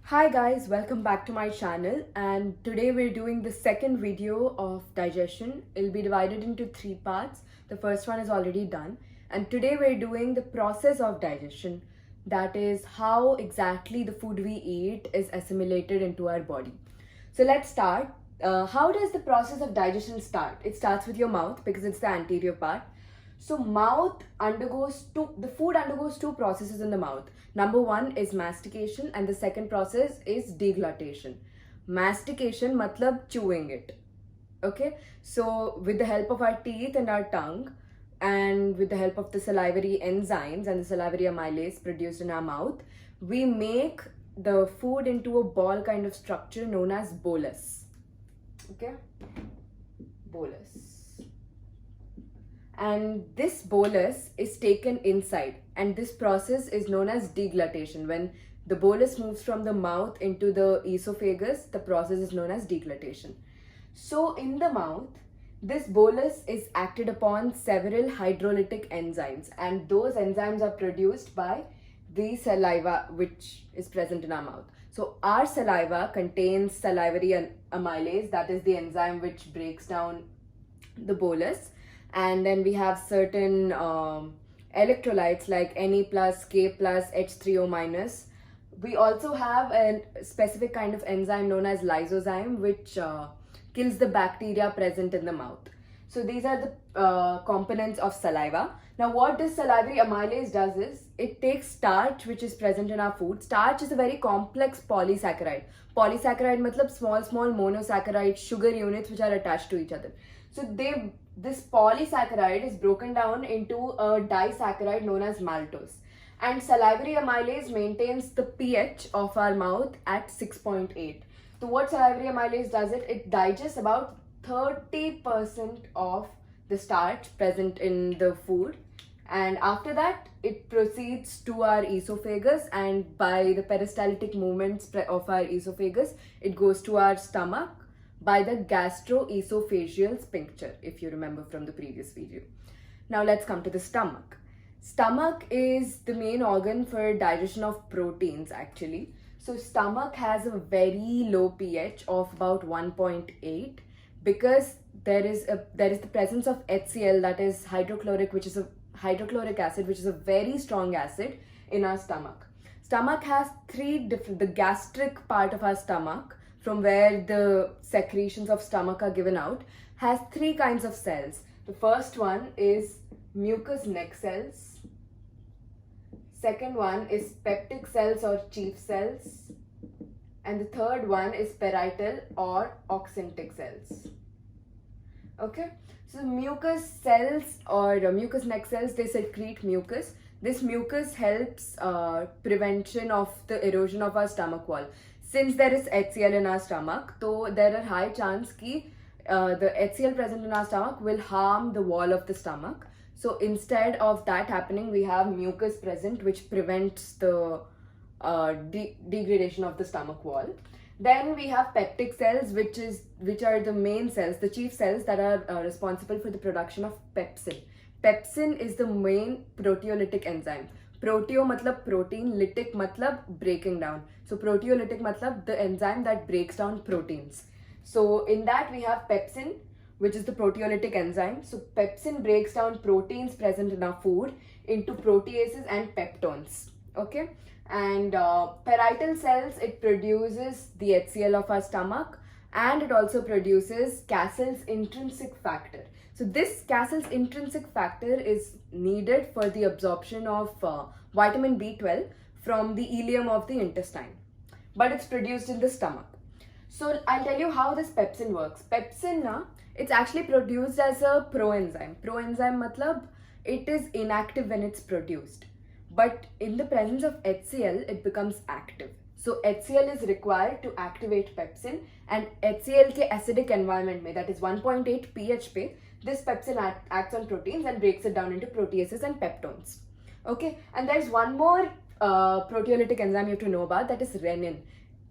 Hi guys, welcome back to my channel, and today we're doing the second video of digestion. It'll be divided into three parts. The first one is already done, and today we're doing the process of digestion. That is how exactly the food we eat is assimilated into our body. So let's start. How does the process of digestion start? It starts with your mouth because it's the anterior part. So the food undergoes two processes in the mouth. Number one is mastication and the second process is deglutition. Mastication matlab chewing it. Okay, so with the help of our teeth and our tongue and with the help of the salivary enzymes and the salivary amylase produced in our mouth, we make the food into a ball kind of structure known as bolus. Okay, bolus. And this bolus is taken inside, and this process is known as deglutition. When the bolus moves from the mouth into the esophagus, the process is known as deglutition. So in the mouth, this bolus is acted upon several hydrolytic enzymes, and those enzymes are produced by the saliva which is present in our mouth. So our saliva contains salivary amylase, that is the enzyme which breaks down the bolus, and then we have certain electrolytes like Ne plus, K plus, H3O minus. We also have a specific kind of enzyme known as lysozyme which kills the bacteria present in the mouth. So these are the components of saliva. Now what this salivary amylase does is it takes starch which is present in our food. Starch is a very complex polysaccharide. Polysaccharide matlab small monosaccharide sugar units which are attached to each other. So this polysaccharide is broken down into a disaccharide known as maltose. And salivary amylase maintains the pH of our mouth at 6.8. So what salivary amylase does it digests about 30% of the starch present in the food, and after that it proceeds to our esophagus, and by the peristaltic movements of our esophagus it goes to our stomach by the gastroesophageal sphincter, if you remember from the previous video. Now let's come to the stomach. Stomach is the main organ for digestion of proteins actually. So stomach has a very low pH of about 1.8 because there is the presence of HCl, that is hydrochloric acid, which is a very strong acid in our stomach. Stomach has the gastric part of our stomach, from where the secretions of stomach are given out, has three kinds of cells. The first one is mucous neck cells. Second one is peptic cells or chief cells. And the third one is parietal or oxyntic cells. Okay, so mucous cells or mucous neck cells, they secrete mucus. This mucus helps prevention of the erosion of our stomach wall. Since there is HCl in our stomach, so there are high chance ki the HCl present in our stomach will harm the wall of the stomach. So instead of that happening, we have mucus present which prevents the degradation of the stomach wall. Then we have peptic cells, which are the main cells, the chief cells that are responsible for the production of pepsin. Pepsin is the main proteolytic enzyme. Proteo matlab protein, lytic matlab breaking down. So proteolytic matlab the enzyme that breaks down proteins. So in that we have pepsin, which is the proteolytic enzyme. So pepsin breaks down proteins present in our food into proteases and peptones. Okay, and parietal cells, it produces the HCl of our stomach, and it also produces Cassell's intrinsic factor. So this Cassell's intrinsic factor is needed for the absorption of vitamin B12 from the ileum of the intestine, but it's produced in the stomach. So I'll tell you how this pepsin works. Pepsin it's actually produced as a proenzyme. Proenzyme matlab it is inactive when it's produced, but in the presence of HCl it becomes active. So HCl is required to activate pepsin, and HCl ke acidic environment mein, that is 1.8 pH pe, this pepsin acts on proteins and breaks it down into proteases and peptones. Okay, and there's one more proteolytic enzyme you have to know about, that is renin.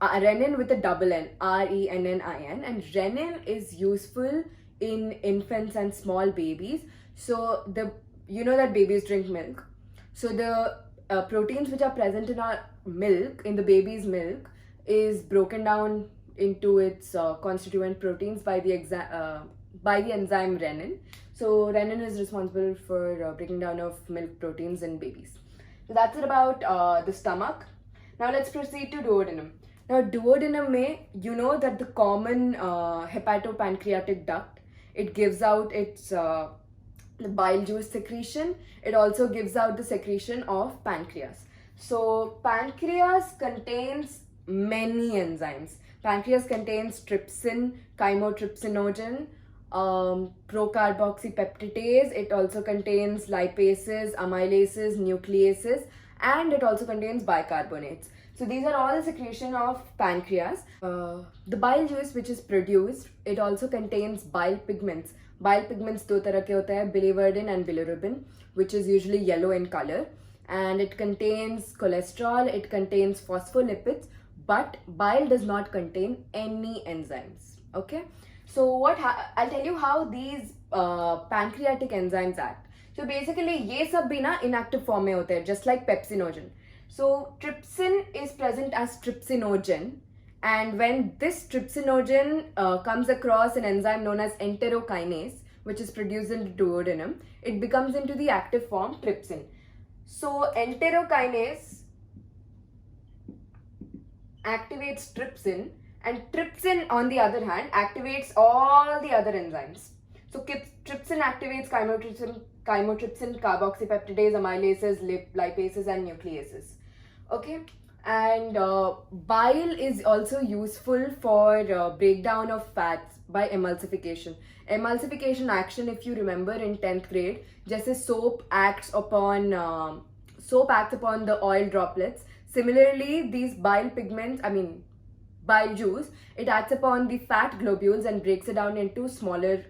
Renin with a double N, R-E-N-N-I-N, and renin is useful in infants and small babies. So you know that babies drink milk. So the proteins which are present in our milk, in the baby's milk, is broken down into its constituent proteins by the enzyme renin. So renin is responsible for breaking down of milk proteins in babies. So that's it about the stomach. Now let's proceed to duodenum. Now duodenum में you know that the common hepatopancreatic duct, it gives out its the bile juice secretion. It also gives out the secretion of pancreas. So pancreas contains many enzymes. Pancreas contains trypsin, chymotrypsinogen, procarboxypeptidase. It also contains lipases, amylases, nucleases, and it also contains bicarbonates. So these are all the secretion of pancreas. The bile juice which is produced, it also contains bile pigments. Bile pigments दो तरह के होते हैं, biliverdin and bilirubin, which is usually yellow in color, and it contains cholesterol, it contains phospholipids, but bile does not contain any enzymes. Okay, so I'll tell you how these pancreatic enzymes act. So basically ये सब भी ना inactive form में होते हैं, just like pepsinogen. So trypsin is present as trypsinogen, and when this trypsinogen comes across an enzyme known as enterokinase, which is produced in the duodenum, it becomes into the active form trypsin. So enterokinase activates trypsin, and trypsin on the other hand activates all the other enzymes. So trypsin activates chymotrypsin, carboxypeptidase, amylases, lipases, and nucleases. Okay, and bile is also useful for breakdown of fats by emulsification. Emulsification action, if you remember in 10th grade, जैसे soap acts upon the oil droplets. Similarly, these bile pigments, bile juice, it acts upon the fat globules and breaks it down into smaller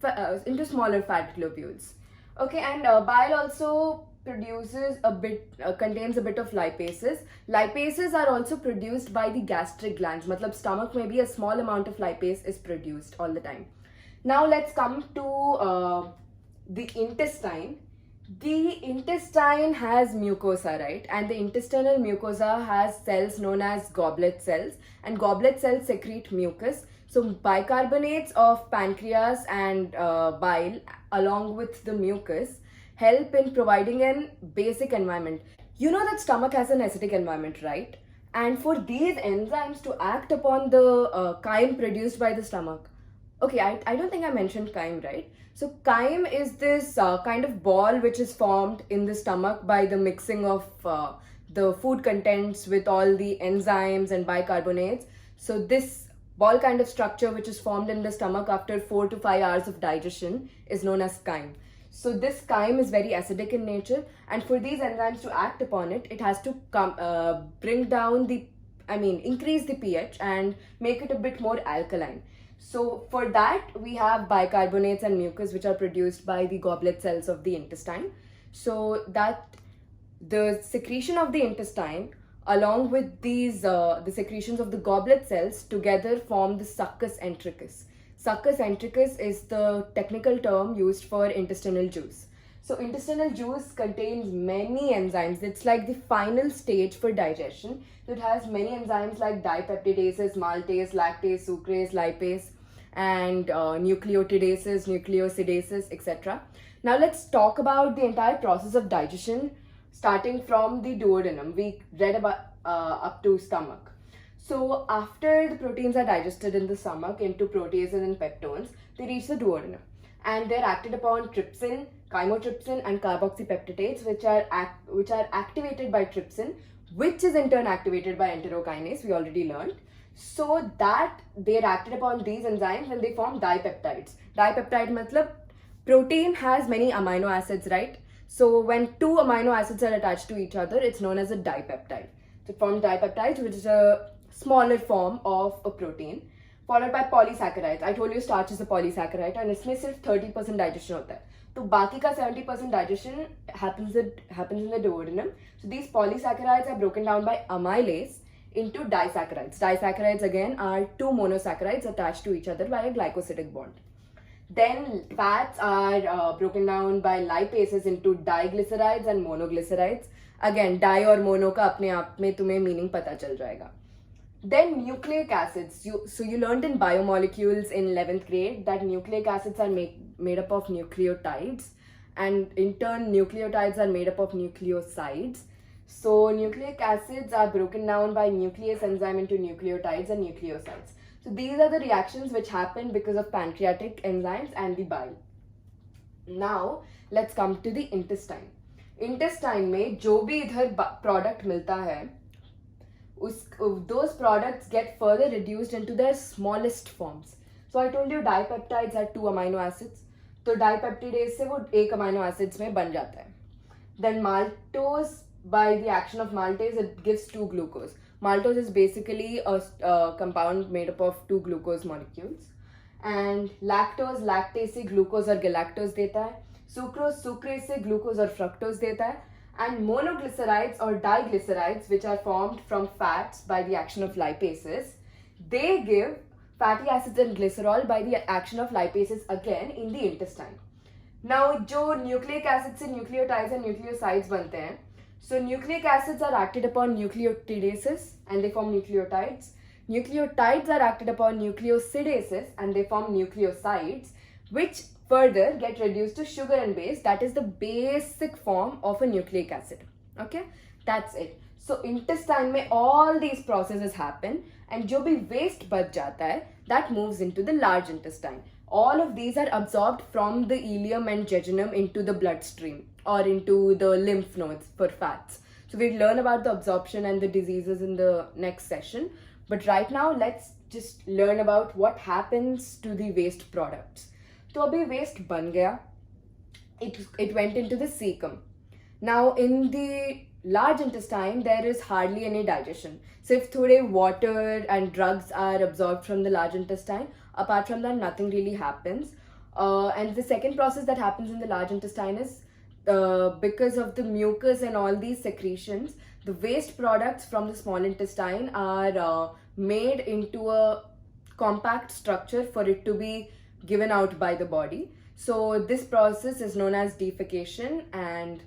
fat globules. Okay, and bile also contains a bit of lipases. Lipases are also produced by the gastric glands. Matlab stomach में भी a small amount of lipase is produced all the time. Now let's come to the intestine. The intestine has mucosa, right? And the intestinal mucosa has cells known as goblet cells, and goblet cells secrete mucus. So bicarbonates of pancreas and bile along with the mucus help in providing an basic environment. You know that stomach has an acidic environment, right? And for these enzymes to act upon the chyme produced by the stomach. Okay, I don't think I mentioned chyme, right? So chyme is this kind of ball which is formed in the stomach by the mixing of the food contents with all the enzymes and bicarbonates. So this ball kind of structure which is formed in the stomach after 4 to 5 hours of digestion is known as chyme. So this chyme is very acidic in nature, and for these enzymes to act upon it, it has to increase the pH and make it a bit more alkaline. So for that, we have bicarbonates and mucus which are produced by the goblet cells of the intestine. So that the secretion of the intestine along with these the secretions of the goblet cells together form the succus entericus. Succus entericus is the technical term used for intestinal juice. So intestinal juice contains many enzymes. It's like the final stage for digestion. So it has many enzymes like dipeptidases, maltase, lactase, sucrase, lipase, and nucleotidases, nucleosidases, etc. Now let's talk about the entire process of digestion starting from the duodenum. We read about up to stomach. So after the proteins are digested in the stomach into proteases and peptones, they reach the duodenum, and they're acted upon trypsin, chymotrypsin, and carboxypeptidases, which are activated by trypsin, which is in turn activated by enterokinase. We already learned. So that they're acted upon these enzymes and they form dipeptides. Dipeptide matlab protein has many amino acids, right? So when two amino acids are attached to each other, it's known as a dipeptide. So it forms dipeptides, which is a smaller form of a protein, followed by polysaccharides. I told you starch is a polysaccharide, and इसमें सिर्फ 30% digestion होता है. तो बाकी का 70% digestion happens in the duodenum. So these polysaccharides are broken down by amylase into disaccharides. Disaccharides again are two monosaccharides attached to each other by a glycosidic bond. Then fats are broken down by lipases into diglycerides and monoglycerides. Again, di और mono का अपने आप में तुम्हें meaning पता चल जाएगा. Then nucleic acids. You learned in biomolecules in 11th grade that nucleic acids are made up of nucleotides, and in turn nucleotides are made up of nucleosides. So nucleic acids are broken down by nuclease enzyme into nucleotides and nucleosides. So these are the reactions which happen because of pancreatic enzymes and the bile. Now let's come to the intestine. Intestine में जो भी इधर product मिलता है, those products get further reduced into their smallest forms. So I told you dipeptides are 2 amino acids. तो dipeptidase से वो 1 amino acids में बन जाता है. Then maltose, by the action of maltase, it gives 2 glucose. Maltose is basically a compound made up of 2 glucose molecules. And lactose, lactase से glucose और galactose देता है. Sucrose, sucrase से glucose और fructose देता है. And monoglycerides or diglycerides, which are formed from fats by the action of lipases, they give fatty acids and glycerol by the action of lipases again in the intestine. Now, जो nucleic acids से nucleotides and nucleosides बनते हैं, so nucleic acids are acted upon nucleotidases and they form nucleotides. Nucleotides are acted upon nucleosidases and they form nucleosides, which further get reduced to sugar and base. That is the basic form of a nucleic acid. Okay, that's it. So intestine में all these processes happen, and जो भी waste बच जाता है, that moves into the large intestine. All of these are absorbed from the ileum and jejunum into the bloodstream or into the lymph nodes for fats. So we'll learn about the absorption and the diseases in the next session. But right now, let's just learn about what happens to the waste products. तो अभी waste बन गया. It went into the cecum. Now in the large intestine, there is hardly any digestion. सिर्फ थोड़े water and drugs are absorbed from the large intestine. Apart from that, nothing really happens. And the second process that happens in the large intestine is because of the mucus and all these secretions, the waste products from the small intestine are made into a compact structure for it to be given out by the body. So this process is known as defecation, and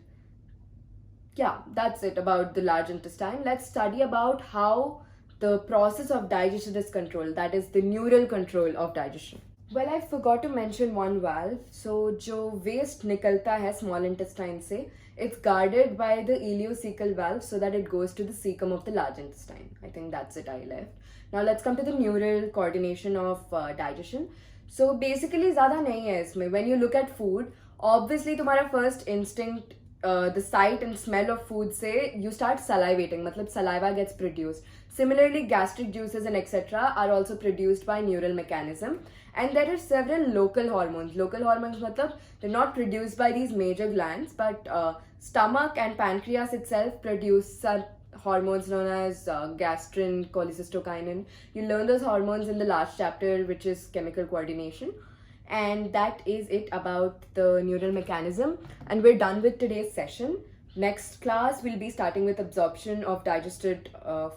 yeah, that's it about the large intestine. Let's study about how the process of digestion is controlled, that is the neural control of digestion. Well, I forgot to mention one valve. So जो waste निकलता है small intestine से, it's guarded by the ileocecal valve so that it goes to the cecum of the large intestine. I think that's it I left. Now let's come to the neural coordination of digestion. So basically ज़्यादा नहीं है इसमें. When you look at food, obviously तुम्हारा first instinct, the sight and smell of food say you start salivating, मतलब saliva gets produced. Similarly, gastric juices and etc. are also produced by neural mechanism. And there are several local hormones. Local hormones matlab they're not produced by these major glands, but stomach and pancreas itself produce hormones known as gastrin, cholecystokinin. You learn those hormones in the last chapter, which is chemical coordination. And that is it about the neural mechanism. And we're done with today's session. Next class, we'll be starting with absorption of digested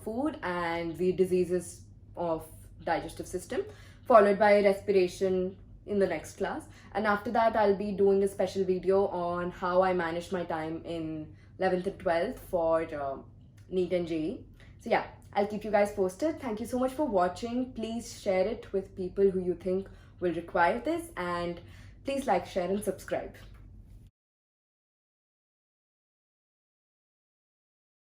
food and the diseases of digestive system, followed by respiration in the next class. And after that, I'll be doing a special video on how I managed my time in 11th and 12th for NEET and JEE. So yeah, I'll keep you guys posted. Thank you so much for watching. Please share it with people who you think will require this, and please like, share and subscribe.